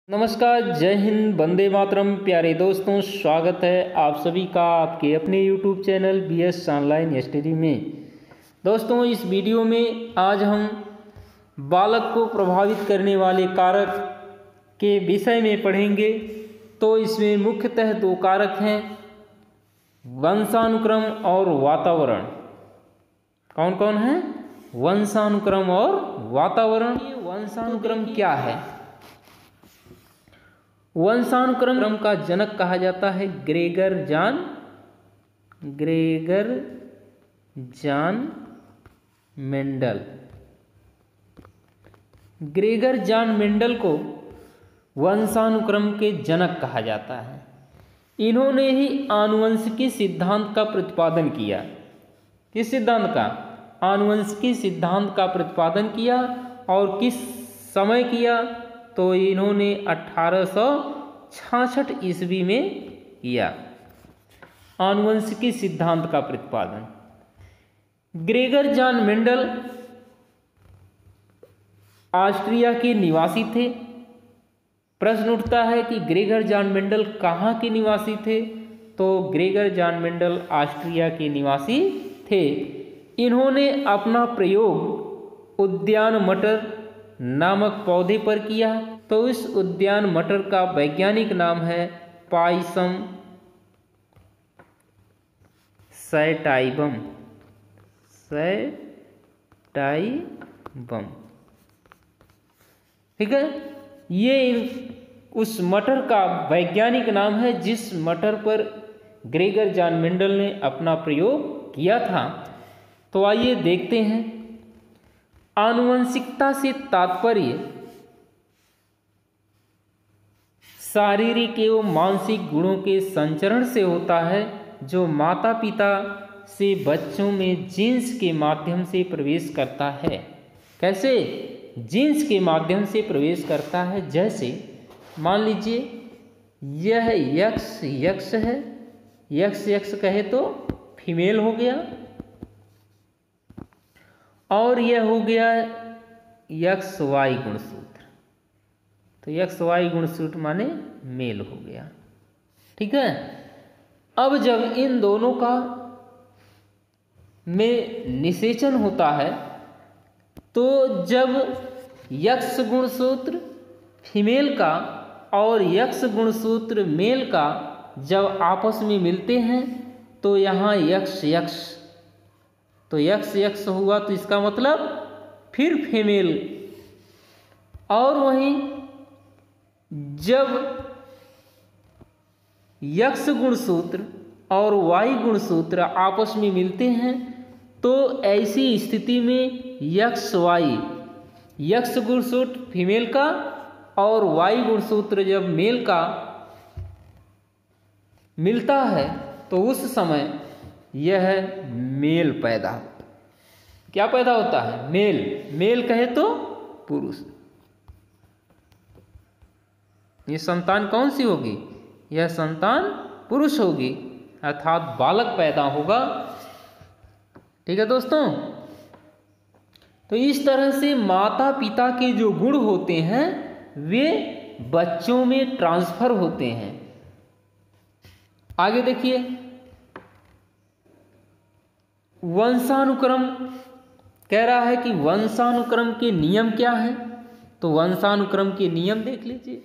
नमस्कार, जय हिंद, वंदे मातरम। प्यारे दोस्तों, स्वागत है आप सभी का आपके अपने YouTube channel BS online study में। दोस्तों, इस वीडियो में आज हम बालक को प्रभावित करने वाले कारक के विषय में पढ़ेंगे। तो इसमें मुख्यतः दो कारक हैं, वंशानुक्रम और वातावरण। कौन कौन है? वंशानुक्रम और वातावरण। ये वंशानुक्रम क्या है? वंशानुक्रम का जनक कहा जाता है Gregor John Mendel. Gregor John Mendel को वंशानुक्रम के जनक कहा जाता है। इन्होंने ही आनुवंशिकी सिद्धांत का प्रतिपादन किया। किस सिद्धांत का? आनुवंशिकी सिद्धांत का प्रतिपादन किया। और किस समय किया? तो इन्होंने 1866 ईस्वी में किया आनुवंशिकी सिद्धांत का प्रतिपादन। ग्रेगर जॉन मेंडल ऑस्ट्रिया के निवासी थे। प्रश्न उठता है कि ग्रेगर जॉन मेंडल कहाँ के निवासी थे? तो ग्रेगर जॉन मेंडल ऑस्ट्रिया के निवासी थे। इन्होंने अपना प्रयोग उद्यान मटर नामक पौधे पर किया। तो इस उद्यान मटर का वैज्ञानिक नाम है पायसम सैटाइवम। ठीक है, ये उस मटर का वैज्ञानिक नाम है जिस मटर पर ग्रेगर जॉन मेंडल ने अपना प्रयोग किया था। तो आइए देखते हैं। आनुवंशिकता से तात्पर्य शारीरिक एवं मानसिक गुणों के संचरण से होता है, जो माता पिता से बच्चों में जीन्स के माध्यम से प्रवेश करता है। कैसे? जीन्स के माध्यम से प्रवेश करता है। जैसे मान लीजिए यह यक्स है, यक्स कहे तो फीमेल हो गया, और यह हो गया XY गुणसूत्र। तो XY गुणसूत्र माने मेल हो गया। ठीक है। अब जब इन दोनों का में निषेचन होता है, तो जब X गुणसूत्र फीमेल का और X गुणसूत्र मेल का जब आपस में मिलते हैं, तो यहाँ XX, तो XX हुआ, तो इसका मतलब फिर फीमेल। और वहीं जब X गुणसूत्र और Y गुणसूत्र आपस में मिलते हैं, तो ऐसी स्थिति में X गुणसूत्र फीमेल का और Y गुणसूत्र जब मेल का मिलता है, तो उस समय यह मेल पैदा, क्या पैदा होता है? मेल कहे तो पुरुष। ये संतान कौन सी होगी? यह संतान पुरुष होगी, अर्थात बालक पैदा होगा। ठीक है दोस्तों। तो इस तरह से माता पिता के जो गुण होते हैं वे बच्चों में ट्रांसफर होते हैं। आगे देखिए, वंशानुक्रम कह रहा है कि वंशानुक्रम के नियम क्या हैं? तो वंशानुक्रम के नियम देख लीजिए।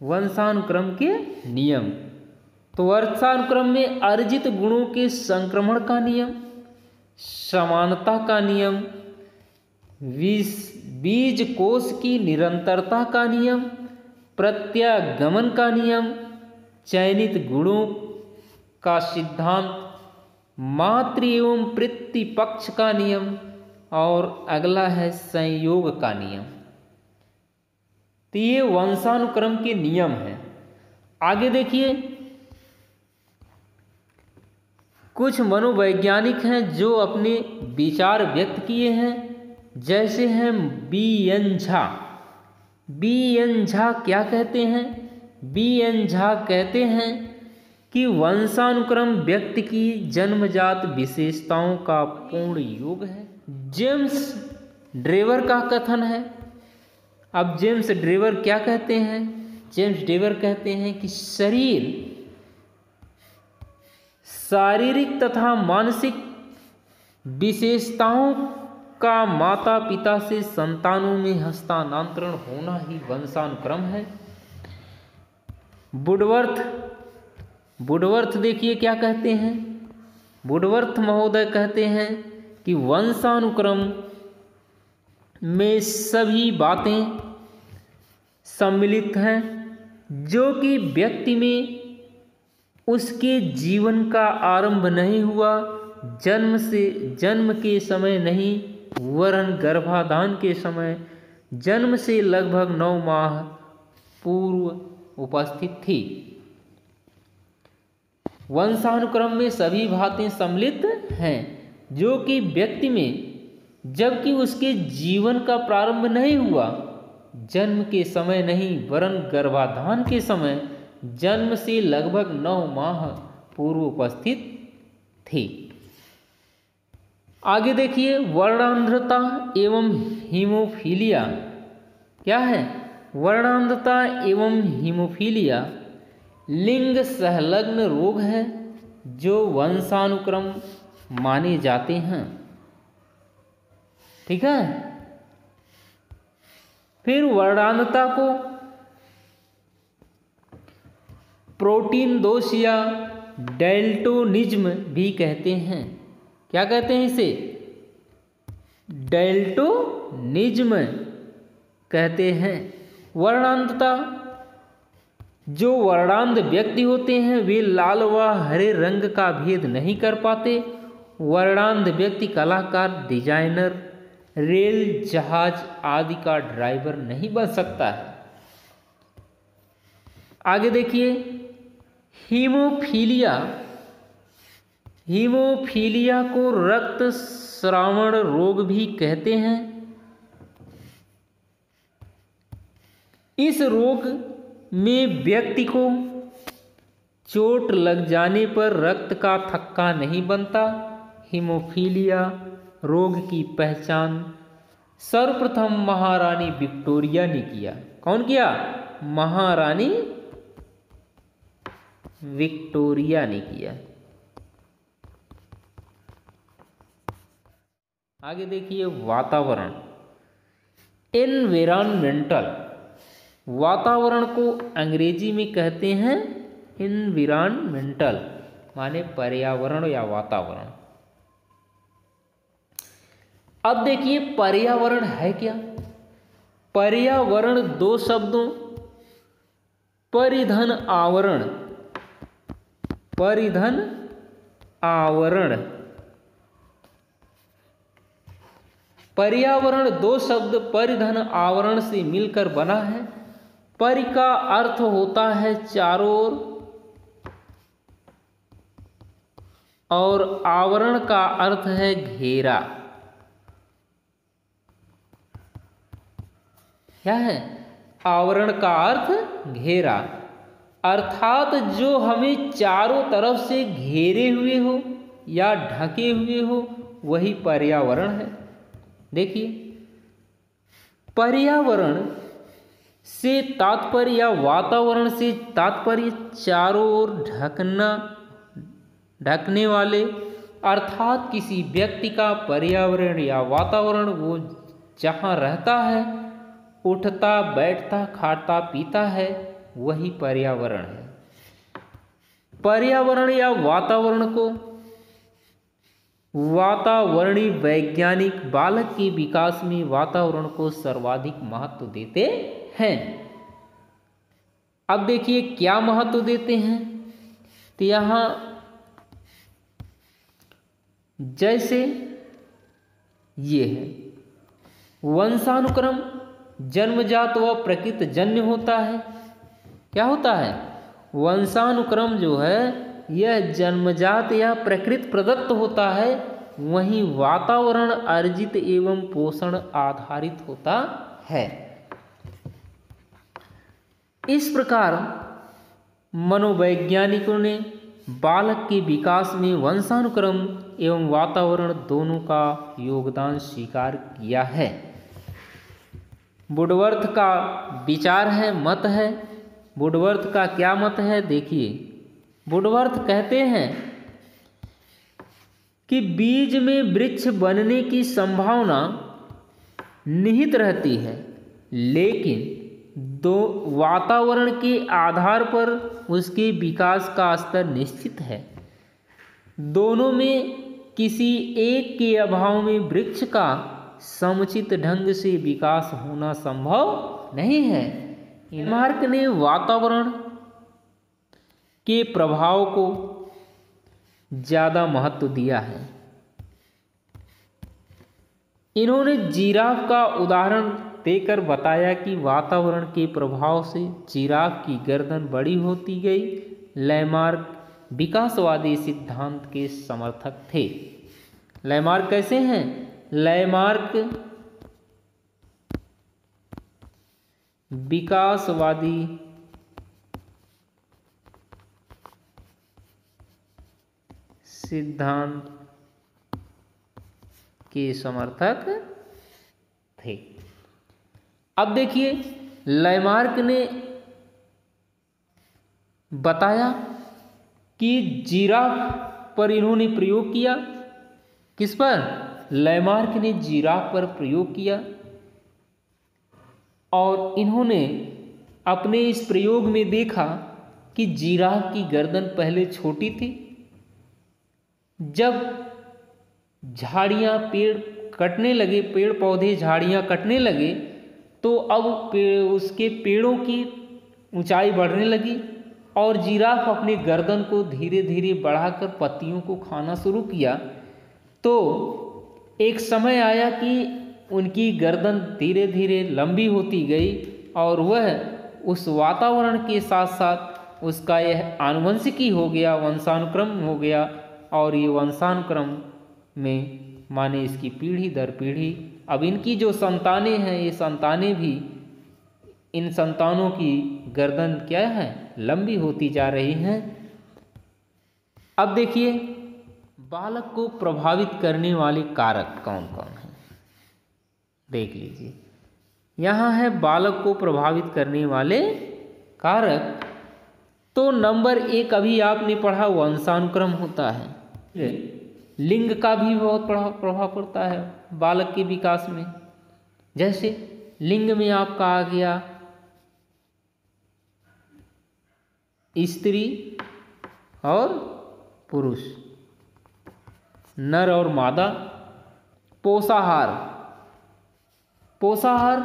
वंशानुक्रम के नियम, तो वंशानुक्रम में अर्जित गुणों के संक्रमण का नियम, समानता का नियम, बीज कोश की निरंतरता का नियम, प्रत्यागमन का नियम, चयनित गुणों का सिद्धांत, मातृ एवं पितृपक्ष का नियम, और अगला है संयोग का नियम। तो ये वंशानुक्रम के नियम हैं। आगे देखिए, कुछ मनोवैज्ञानिक हैं जो अपने विचार व्यक्त किए हैं। जैसे हैं B.N. झा। B.N. झा क्या कहते हैं? B.N. झा कहते हैं कि वंशानुक्रम व्यक्ति की जन्मजात विशेषताओं का पूर्ण योग है। जेम्स ड्रेवर का कथन है। अब जेम्स ड्रेवर क्या कहते हैं? जेम्स डेवर कहते हैं कि शरीर शारीरिक तथा मानसिक विशेषताओं का माता पिता से संतानों में हस्तांतरण होना ही वंशानुक्रम है। वुडवर्थ देखिए क्या कहते हैं। वुडवर्थ महोदय कहते हैं कि वंशानुक्रम में सभी बातें सम्मिलित हैं जो कि व्यक्ति में उसके जीवन का आरंभ नहीं हुआ, जन्म के समय नहीं वरन गर्भाधान के समय, जन्म से लगभग 9 माह पूर्व उपस्थित थी। वंशानुक्रम में सभी बातें सम्मिलित हैं जो कि व्यक्ति में जबकि उसके जीवन का प्रारंभ नहीं हुआ, जन्म के समय नहीं वरन गर्भाधान के समय, जन्म से लगभग 9 माह पूर्व उपस्थित थी। आगे देखिए वर्णांधता एवं हीमोफीलिया क्या है। वर्णांधता एवं हीमोफीलिया लिंग संलग्न रोग है जो वंशानुक्रम माने जाते हैं। ठीक है। फिर वर्णांधता को प्रोटीन दोष या डेल्टोनिज्म भी कहते हैं। क्या कहते हैं इसे? डेल्टोनिज्म कहते हैं। वर्णांधता जो वर्णांध व्यक्ति होते हैं वे लाल व हरे रंग का भेद नहीं कर पाते। वर्णांध व्यक्ति कलाकार, डिजाइनर, रेल, जहाज आदि का ड्राइवर नहीं बन सकता है। आगे देखिए हीमोफीलिया को रक्त स्रावण रोग भी कहते हैं। इस रोग में व्यक्ति को चोट लग जाने पर रक्त का थक्का नहीं बनता। हीमोफीलिया रोग की पहचान सर्वप्रथम महारानी विक्टोरिया ने किया। कौन किया? महारानी विक्टोरिया ने किया। आगे देखिए वातावरण, एनवायरमेंटल। वातावरण को अंग्रेजी में कहते हैं एनवायरमेंटल, माने पर्यावरण या वातावरण। अब देखिए पर्यावरण है क्या। पर्यावरण 2 शब्दों परिधन आवरण, परिधन आवरण। पर्यावरण 2 शब्द परिधन आवरण से मिलकर बना है। परि का अर्थ होता है चारों ओर और आवरण का अर्थ है घेरा। क्या है? आवरण का अर्थ घेरा, अर्थात जो हमें चारों तरफ से घेरे हुए हो या ढके हुए हो वही पर्यावरण है। देखिए पर्यावरण से तात्पर्य या वातावरण से तात्पर्य चारों ओर ढकने वाले, अर्थात किसी व्यक्ति का पर्यावरण या वातावरण वो जहाँ रहता है, उठता बैठता खाता पीता है, वही पर्यावरण है। पर्यावरण या वातावरण को वातावरणीय वैज्ञानिक बालक के विकास में वातावरण को सर्वाधिक महत्व देते हैं। अब देखिए क्या महत्व देते हैं। तो यहाँ जैसे ये है वंशानुक्रम जन्मजात व प्रकृत जन्य होता है। क्या होता है? वंशानुक्रम जो है यह जन्मजात या प्रकृत प्रदत्त होता है, वहीं वातावरण अर्जित एवं पोषण आधारित होता है। इस प्रकार मनोवैज्ञानिकों ने बालक के विकास में वंशानुक्रम एवं वातावरण दोनों का योगदान स्वीकार किया है। वुडवर्थ का विचार है, मत है वुडवर्थ का क्या मत है? देखिए, वुडवर्थ कहते हैं कि बीज में वृक्ष बनने की संभावना निहित रहती है, लेकिन दो वातावरण के आधार पर उसके विकास का स्तर निश्चित है। दोनों में किसी एक के अभाव में वृक्ष का समुचित ढंग से विकास होना संभव नहीं है। लामार्क ने वातावरण के प्रभाव को ज़्यादा महत्व दिया है। इन्होंने जिराफ का उदाहरण देकर बताया कि वातावरण के प्रभाव से जिराफ की गर्दन बड़ी होती गई। लैमार्क विकासवादी सिद्धांत के समर्थक थे। लैमार्क कैसे हैं? लैमार्क विकासवादी सिद्धांत के समर्थक थे। अब देखिए, लैमार्क ने बताया कि जिराफ पर इन्होंने प्रयोग किया। किस पर? लैमार्क ने जिराफ पर प्रयोग किया और इन्होंने अपने इस प्रयोग में देखा कि जिराफ की गर्दन पहले छोटी थी। जब झाड़ियाँ पेड़ कटने लगे, पेड़ पौधे झाड़ियाँ कटने लगे, तो अब उसके पेड़ों की ऊंचाई बढ़ने लगी और जिराफ अपनी गर्दन को धीरे धीरे बढ़ाकर पत्तियों को खाना शुरू किया। तो एक समय आया कि उनकी गर्दन धीरे धीरे लंबी होती गई और वह उस वातावरण के साथ साथ उसका यह आनुवंशिकी हो गया, वंशानुक्रम हो गया, और ये वंशानुक्रम में माने इसकी पीढ़ी दर पीढ़ी अब इनकी जो संतानें हैं, ये संतानें भी, इन संतानों की गर्दन क्या है? लंबी होती जा रही हैं। अब देखिए, बालक को प्रभावित करने वाले कारक कौन कौन हैं? देख लीजिए, यहाँ है बालक को प्रभावित करने वाले कारक। तो नंबर 1 अभी आपने पढ़ा, वंशानुक्रम होता है। लिंग का भी बहुत प्रभाव पड़ता है बालक के विकास में। जैसे लिंग में आपका आ गया स्त्री और पुरुष, नर और मादा। पोषाहार, पोषाहार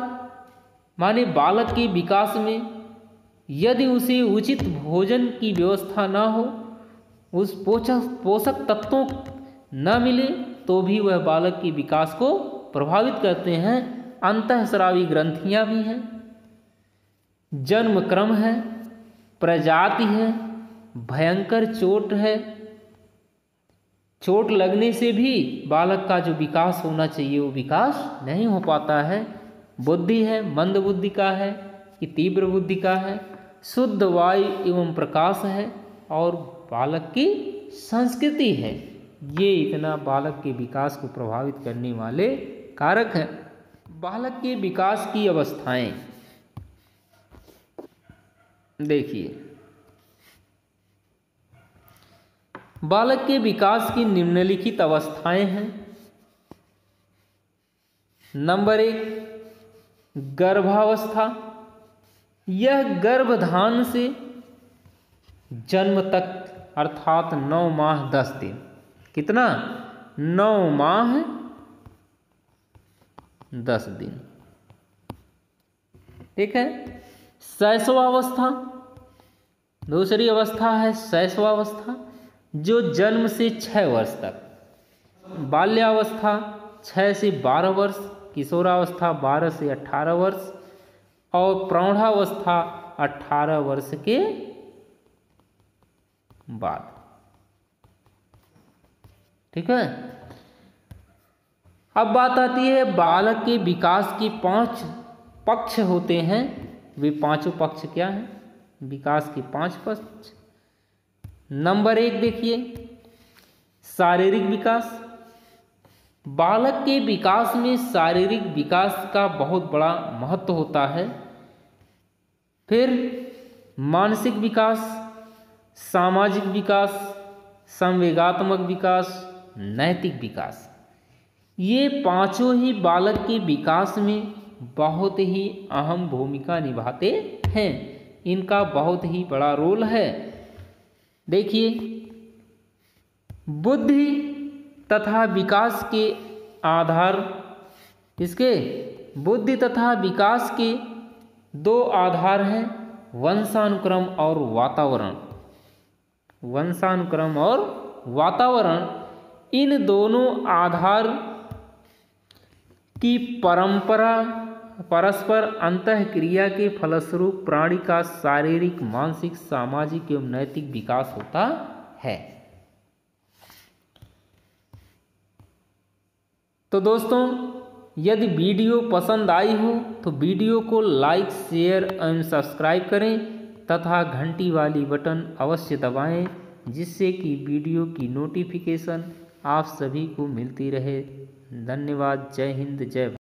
माने बालक के विकास में यदि उसे उचित भोजन की व्यवस्था ना हो, उस पोषक तत्वों न मिले, तो भी वह बालक के विकास को प्रभावित करते हैं। अंतःस्रावी ग्रंथियां भी हैं, जन्म क्रम है, प्रजाति है, भयंकर चोट है। चोट लगने से भी बालक का जो विकास होना चाहिए वो विकास नहीं हो पाता है। बुद्धि है, मंद बुद्धि का है कि तीव्र बुद्धि का है, शुद्ध वायु एवं प्रकाश है, और बालक की संस्कृति है। ये इतना बालक के विकास को प्रभावित करने वाले कारक हैं। बालक के विकास की अवस्थाएं देखिए, बालक के विकास की निम्नलिखित अवस्थाएं हैं। नंबर 1, गर्भावस्था। यह गर्भधान से जन्म तक अर्थात 9 माह 10 दिन। कितना? 9 माह 10 दिन। ठीक है। शैशवावस्था, दूसरी अवस्था है शैशवावस्था, जो जन्म से 6 वर्ष तक। बाल्यावस्था 6 से 12 वर्ष, किशोरावस्था 12 से 18 वर्ष, और प्रौढ़ावस्था 18 वर्ष के बाद। ठीक है। अब बात आती है बालक के विकास के 5 पक्ष होते हैं। वे पांचों पक्ष क्या हैं? विकास के 5 पक्ष। नंबर 1 देखिए, शारीरिक विकास। बालक के विकास में शारीरिक विकास का बहुत बड़ा महत्व होता है। फिर मानसिक विकास, सामाजिक विकास, संवेगात्मक विकास, नैतिक विकास। ये पांचों ही बालक के विकास में बहुत ही अहम भूमिका निभाते हैं। इनका बहुत ही बड़ा रोल है। देखिए, बुद्धि तथा विकास के आधार, इसके बुद्धि तथा विकास के दो आधार हैं, वंशानुक्रम और वातावरण। वंशानुक्रम और वातावरण, इन दोनों आधार की परंपरा परस्पर अंतःक्रिया के फलस्वरूप प्राणी का शारीरिक, मानसिक, सामाजिक एवं नैतिक विकास होता है। तो दोस्तों, यदि वीडियो पसंद आई हो तो वीडियो को लाइक, शेयर एवं सब्सक्राइब करें तथा घंटी वाली बटन अवश्य दबाएं, जिससे कि वीडियो की नोटिफिकेशन आप सभी को मिलती रहे। धन्यवाद। जय हिंद, जय भारत।